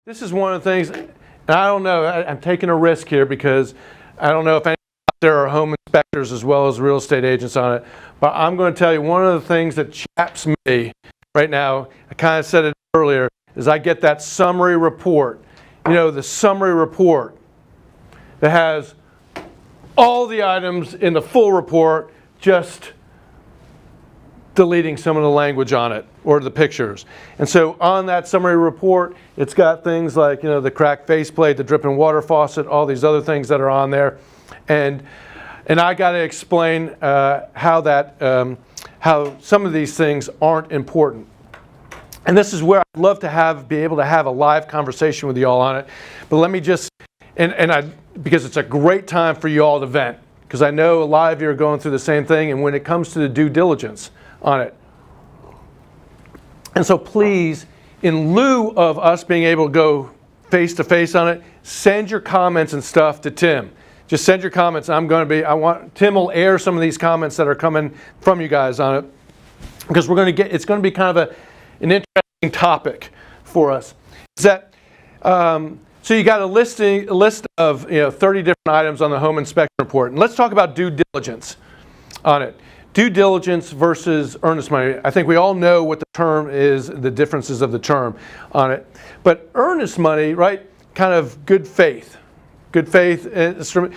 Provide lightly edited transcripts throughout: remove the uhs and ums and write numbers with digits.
This is one of the things, and I don't know, I'm taking a risk here because I don't know if any out there are home inspectors as well as real estate agents on it, but I'm going to tell you one of the things that chaps me right now, I kind of said it earlier, is I get that summary report. You know, the summary report that has all the items in the full report, just deleting some of the language on it or the pictures. And so on that summary report, it's got things like, you know, the cracked faceplate, the dripping water faucet, all these other things that are on there. And I got to explain how some of these things aren't important. And this is where I'd love to be able to have a live conversation with you all on it. But let me just, because it's a great time for you all to vent, because I know a lot of you are going through the same thing, and when it comes to the due diligence on it. And so please, in lieu of us being able to go face to face on it, send your comments and stuff to Tim. Just send your comments. Tim will air some of these comments that are coming from you guys on it, because it's going to be kind of an interesting topic for us. So you got a list of 30 different items on the home inspection report. And let's talk about due diligence on it. Due diligence versus earnest money. I think we all know what the term is, the differences of the term on it. But earnest money, right, kind of good faith. Good faith instrument.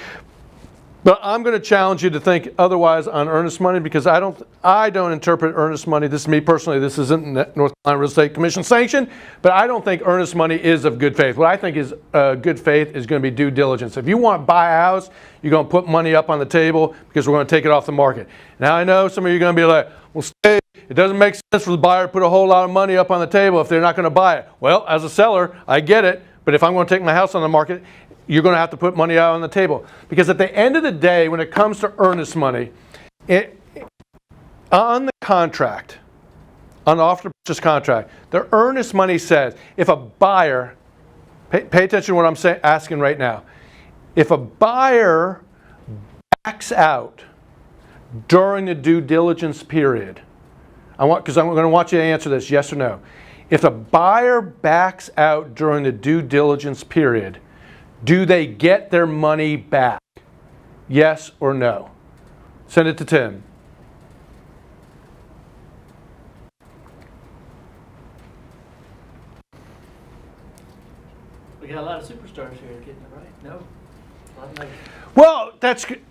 But I'm going to challenge you to think otherwise on earnest money, because I don't interpret earnest money. This is me personally. This isn't North Carolina Real Estate Commission sanctioned, but I don't think earnest money is of good faith. What I think is good faith is going to be due diligence. If you want to buy a house, you're going to put money up on the table because we're going to take it off the market. Now I know some of you are going to be like, well, Steve, it doesn't make sense for the buyer to put a whole lot of money up on the table if they're not going to buy it. Well, as a seller, I get it, but if I'm going to take my house on the market, you're going to have to put money out on the table. Because at the end of the day, when it comes to earnest money, on the contract, on the offer to purchase contract, the earnest money says, if a buyer, pay attention to what I'm asking right now, if a buyer backs out during the due diligence period, because I'm going to want you to answer this, yes or no. If a buyer backs out during the due diligence period, do they get their money back? Yes or no? Send it to Tim. We got a lot of superstars here getting it right. No. Well,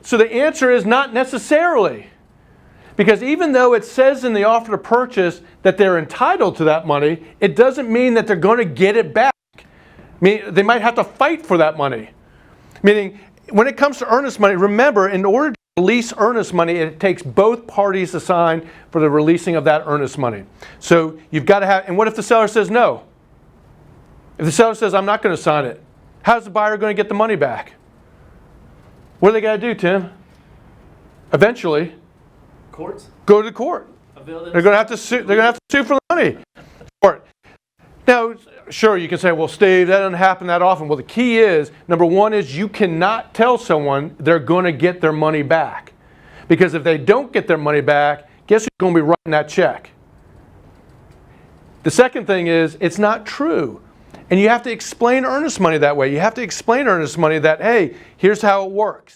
so the answer is not necessarily. Because even though it says in the offer to purchase that they're entitled to that money, it doesn't mean that they're going to get it back. I mean, they might have to fight for that money. Meaning, when it comes to earnest money, remember, in order to release earnest money, it takes both parties to sign for the releasing of that earnest money. So you've got to have, and what if the seller says no? If the seller says, I'm not going to sign it, how's the buyer going to get the money back? What are they got to do, Tim? Eventually, courts? Go to court. They're going to have to sue. They're going to have to sue for the money. Now, sure, you can say, well, Steve, that doesn't happen that often. Well, the key is, number one is you cannot tell someone they're going to get their money back. Because if they don't get their money back, guess who's going to be writing that check? The second thing is, it's not true. And you have to explain earnest money that way. You have to explain earnest money that, hey, here's how it works.